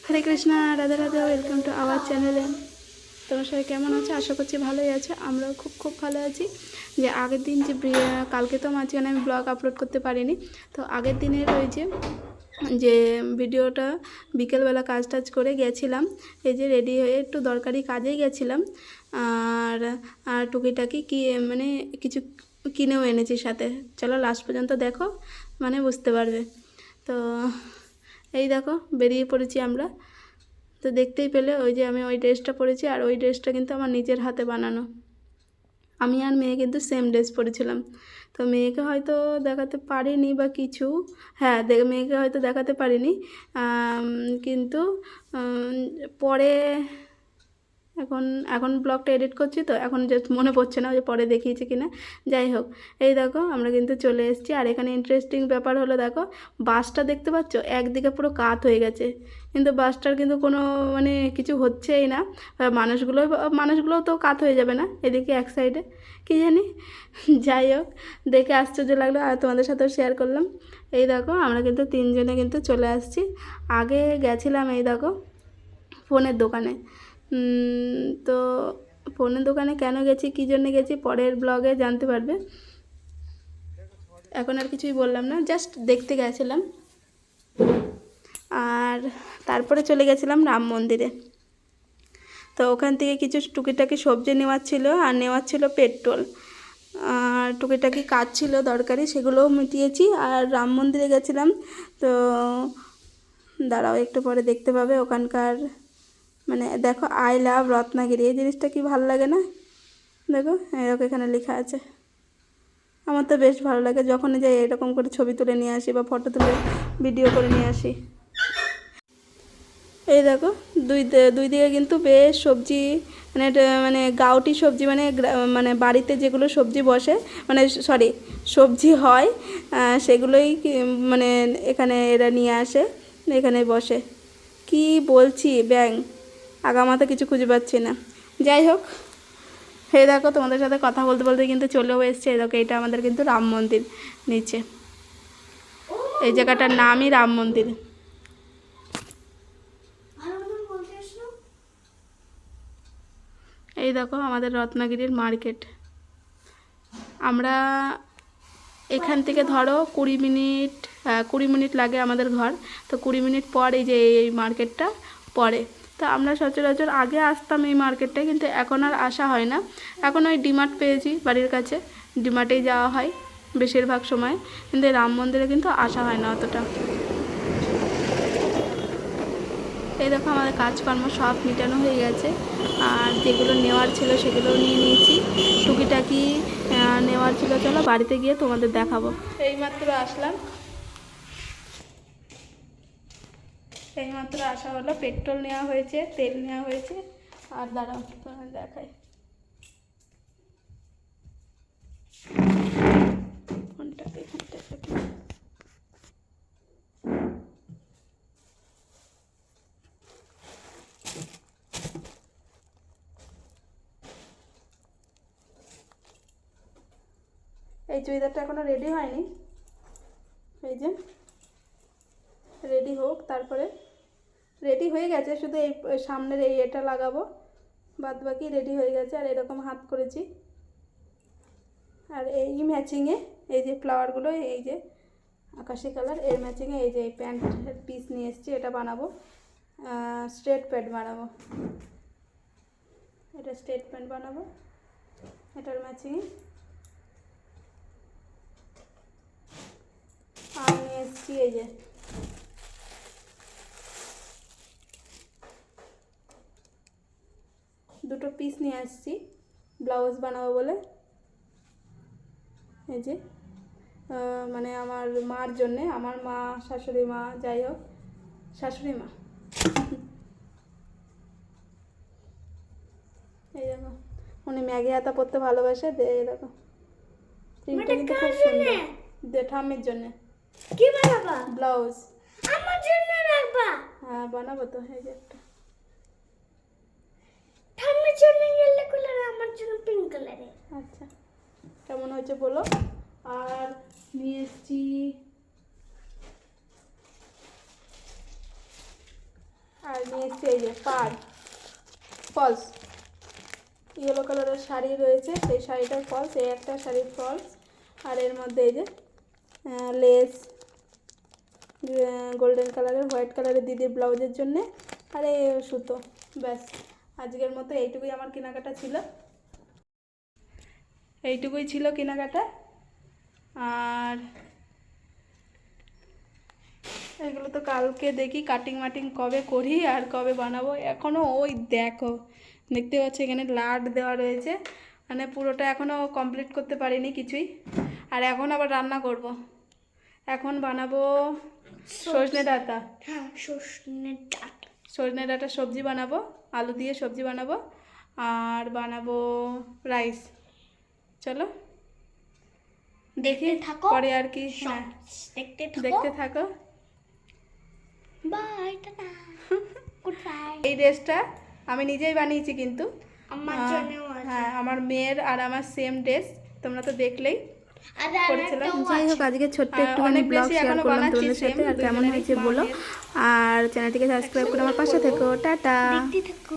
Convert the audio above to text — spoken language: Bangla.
Hare Krishna, Radhe Radhe, welcome to our চ্যানেলে। তোমার সবাই কেমন আছে? আশা করছি ভালোই আছে। আমরাও খুব ভালো আছি। যে আগের দিন যে কালকে তো মাঝখানে আমি ব্লগ আপলোড করতে পারিনি, তো আগের দিনের ওই যে ভিডিওটা বিকেলবেলা কাজ টাজ করে গেছিলাম, এই যে রেডি হয়ে একটু দরকারি কাজেই গেছিলাম, আর আর টুকিটাকি কি মানে কিছু কিনেও এনেছি সাথে। চলো লাস্ট পর্যন্ত দেখো, মানে বুঝতে পারবে। তো এই দেখো বেরিয়ে পড়েছি আমরা। তো দেখতেই পেলে ওই যে আমি ওই ড্রেসটা পরেছি, আর ওই ড্রেসটা কিন্তু আমার নিজের হাতে বানানো। আমি আর মেয়ে কিন্তু সেম ড্রেস পরেছিলাম। তো মেয়েকে হয়তো দেখাতে পারিনি বা কিছু, হ্যাঁ মেয়েকে হয়তো দেখাতে পারিনি, কিন্তু পরে এখন এখন ব্লগটা এডিট করছি, তো এখন যে মনে পড়ছে না যে পরে দেখিয়েছি কিনা। যাই হোক, এই দেখো আমরা কিন্তু চলে এসেছি। আর এখানে ইন্টারেস্টিং ব্যাপার হলো, দেখো বাসটা দেখতে পাচ্ছ একদিকে পুরো কাত হয়ে গেছে, কিন্তু বাসটার কিন্তু কোনো মানে কিছু হচ্ছেই না। মানুষগুলোও তো কাত হয়ে যাবে না এদিকে এক সাইডে, কী জানি। যাই হোক, দেখে আশ্চর্য লাগলো আর তোমাদের সাথেও শেয়ার করলাম। এই দেখো আমরা কিন্তু তিনজনে কিন্তু চলে আসছি। আগে গেছিলাম এই দেখো ফোনের দোকানে। তো ফোনের দোকানে কেন গেছি, কী জন্য গেছি, পরের ব্লগে জানতে পারবে। এখন আর কিছুই বললাম না, জাস্ট দেখতে গেছিলাম। আর তারপরে চলে গেছিলাম রাম মন্দিরে। তো ওখান থেকে কিছু টুকিটাকি সবজি নেওয়ার ছিল, আর নেওয়ার ছিল পেট্রোল, আর টুকিটাকি কাজ ছিল দরকারি, সেগুলোও মিটিয়েছি। আর রাম মন্দিরে গেছিলাম। তো দাঁড়াও একটু পরে দেখতে পাবে ওখানকার, মানে দেখো আই লাভ রত্নাগিরি, এই জিনিসটা কি ভালো লাগে না? দেখো এরকম এখানে লেখা আছে। আমার তো বেশ ভালো লাগে, যখনই যাই এরকম করে ছবি তুলে নিয়ে আসি বা ফটো তুলে ভিডিও করে নিয়ে আসি। এই দেখো দুই দিকে কিন্তু বেশ সবজি, মানে গাউটি সবজি, মানে বাড়িতে যেগুলো সবজি বসে, মানে সরি সবজি হয়, সেগুলোই মানে এখানে এরা নিয়ে আসে, এখানে বসে। কি বলছি ব্যাং, আগামাথা কিছু খুঁজে পাচ্ছি না। যাই হোক, এই দেখো তোমাদের সাথে কথা বলতে বলতে কিন্তু চলেও এসছে। এই দেখো এটা আমাদের কিন্তু রাম মন্দির নিচে, এই জায়গাটার নামই রাম মন্দির। এই দেখো আমাদের রত্নাগিরির মার্কেট। আমরা এখান থেকে ধরো 20 মিনিট লাগে আমাদের ঘর। তো 20 মিনিট পর এই যে এই মার্কেটটা পড়ে। তো আমরা সচরাচর আগে আসতাম এই মার্কেটটায়, কিন্তু এখন আর আসা হয় না। এখন ওই ডিমার্ট পেয়েছি বাড়ির কাছে, ডিমার্টেই যাওয়া হয় বেশিরভাগ সময়, কিন্তু এই রাম মন্দিরে কিন্তু আসা হয় না অতটা। এই দেখো আমাদের কাজকর্ম সব মেটানো হয়ে গেছে, আর যেগুলো নেওয়ার ছিল সেগুলোও নিয়ে নিয়েছি। টুকিটাকি নেওয়ার ছিল, চলো বাড়িতে গিয়ে তোমাদের দেখাবো। এইমাত্র আসলাম, এইমাত্র আসা হলো। পেট্রোল নেওয়া হয়েছে, তেল নেওয়া হয়েছে। আর দাঁড়াও তোমাদের দেখাই, ফোনটা এখানটা। এই চুড়িদারটা এখনো রেডি হয়নি, এই যে রেডি হোক, তারপরে রেডি হয়ে গেছে, শুধু এই সামনের এই এটা লাগাবো, বাদ বাকি রেডি হয়ে গেছে। আর এরকম হাত করেছি, আর এই ম্যাচিংয়ে এই যে ফ্লাওয়ারগুলো, এই যে আকাশি কালার, এর ম্যাচিংয়ে এই যে এই প্যান্টের পিস নিয়ে এসেছি, এটা বানাবো, স্ট্রেট প্যান্ট বানাবো। এটা স্ট্রেট প্যান্ট বানাবো, এটার ম্যাচিংয়ে। আর নিয়ে এসেছি এই যে দুটো পিস নিয়ে আসছি ব্লাউজ বানাবো বলে। এই যে মানে আমার মার জন্যে, আমার মা, শাশুড়ি মা, যাই হোক শাশুড়ি মা। এই দেখো উনি ম্যাগি হাতা পরতে ভালোবাসে, দেখো প্রিন্টটা কিন্তু খুব সুন্দর। ঠাম্মির জন্যে কি বানাবো? ব্লাউজ আমার জন্য রাখবা? হ্যাঁ বানাবো তো, এই যে একটা ঠাম্মির জন্য ইয়েলো কালার, আমার জন্য পিঙ্ক কালারে। আচ্ছা কেমন হয়েছে বলো। আর নিয়ে এসেছি আর নিয়ে এসছি এই যে পাড় ফলস, ইয়েলো কালারের শাড়ি রয়েছে, সেই শাড়িটার ফলস, এই একটা শাড়ির ফলস, আর এর মধ্যে এই যে লেস গোল্ডেন কালারের, হোয়াইট কালারের দিদির ব্লাউজের জন্যে, আর এই সুতো। ব্যাস, আজকের মতো এইটুকুই আমার কেনাকাটা ছিল, এইটুকুই ছিল কেনাকাটা। আর এগুলো তো কালকে দেখি কাটিং মাটিং কবে করি আর কবে বানাবো। এখনও ওই দেখো দেখতে পাচ্ছি এখানে লাট দেওয়া রয়েছে, মানে পুরোটা এখনও কমপ্লিট করতে পারিনি কিছুই। আর এখন আবার রান্না করব, এখন বানাবো সজনে ডাঁটা। হ্যাঁ, সজনে ডাঁটা সবজি বানাবো, আলু দিয়ে সবজি বানাবো, আর বানাবো রাইস। চলো দেখি পরে আর কি। হ্যাঁ দেখতে থাকো। Bye, tata, good bye. এই ড্রেসটা আমি নিজেই বানিয়েছি কিন্তু আমার জন্যও আছে। হ্যাঁ, আমার মেয়ের আর আমার সেম ড্রেস, তোমরা তো দেখলেই আর করেছিলাম। যাই হোক, আজকে ছোট্ট একটুখানি ব্লগ শেয়ার করলাম তোমাদের সাথে, আর কেমন হয়েছে বলো, আর চ্যানেলটিকে সাবস্ক্রাইব করে আমার পাশে থেকো। টাটা। দেখতে থাকো।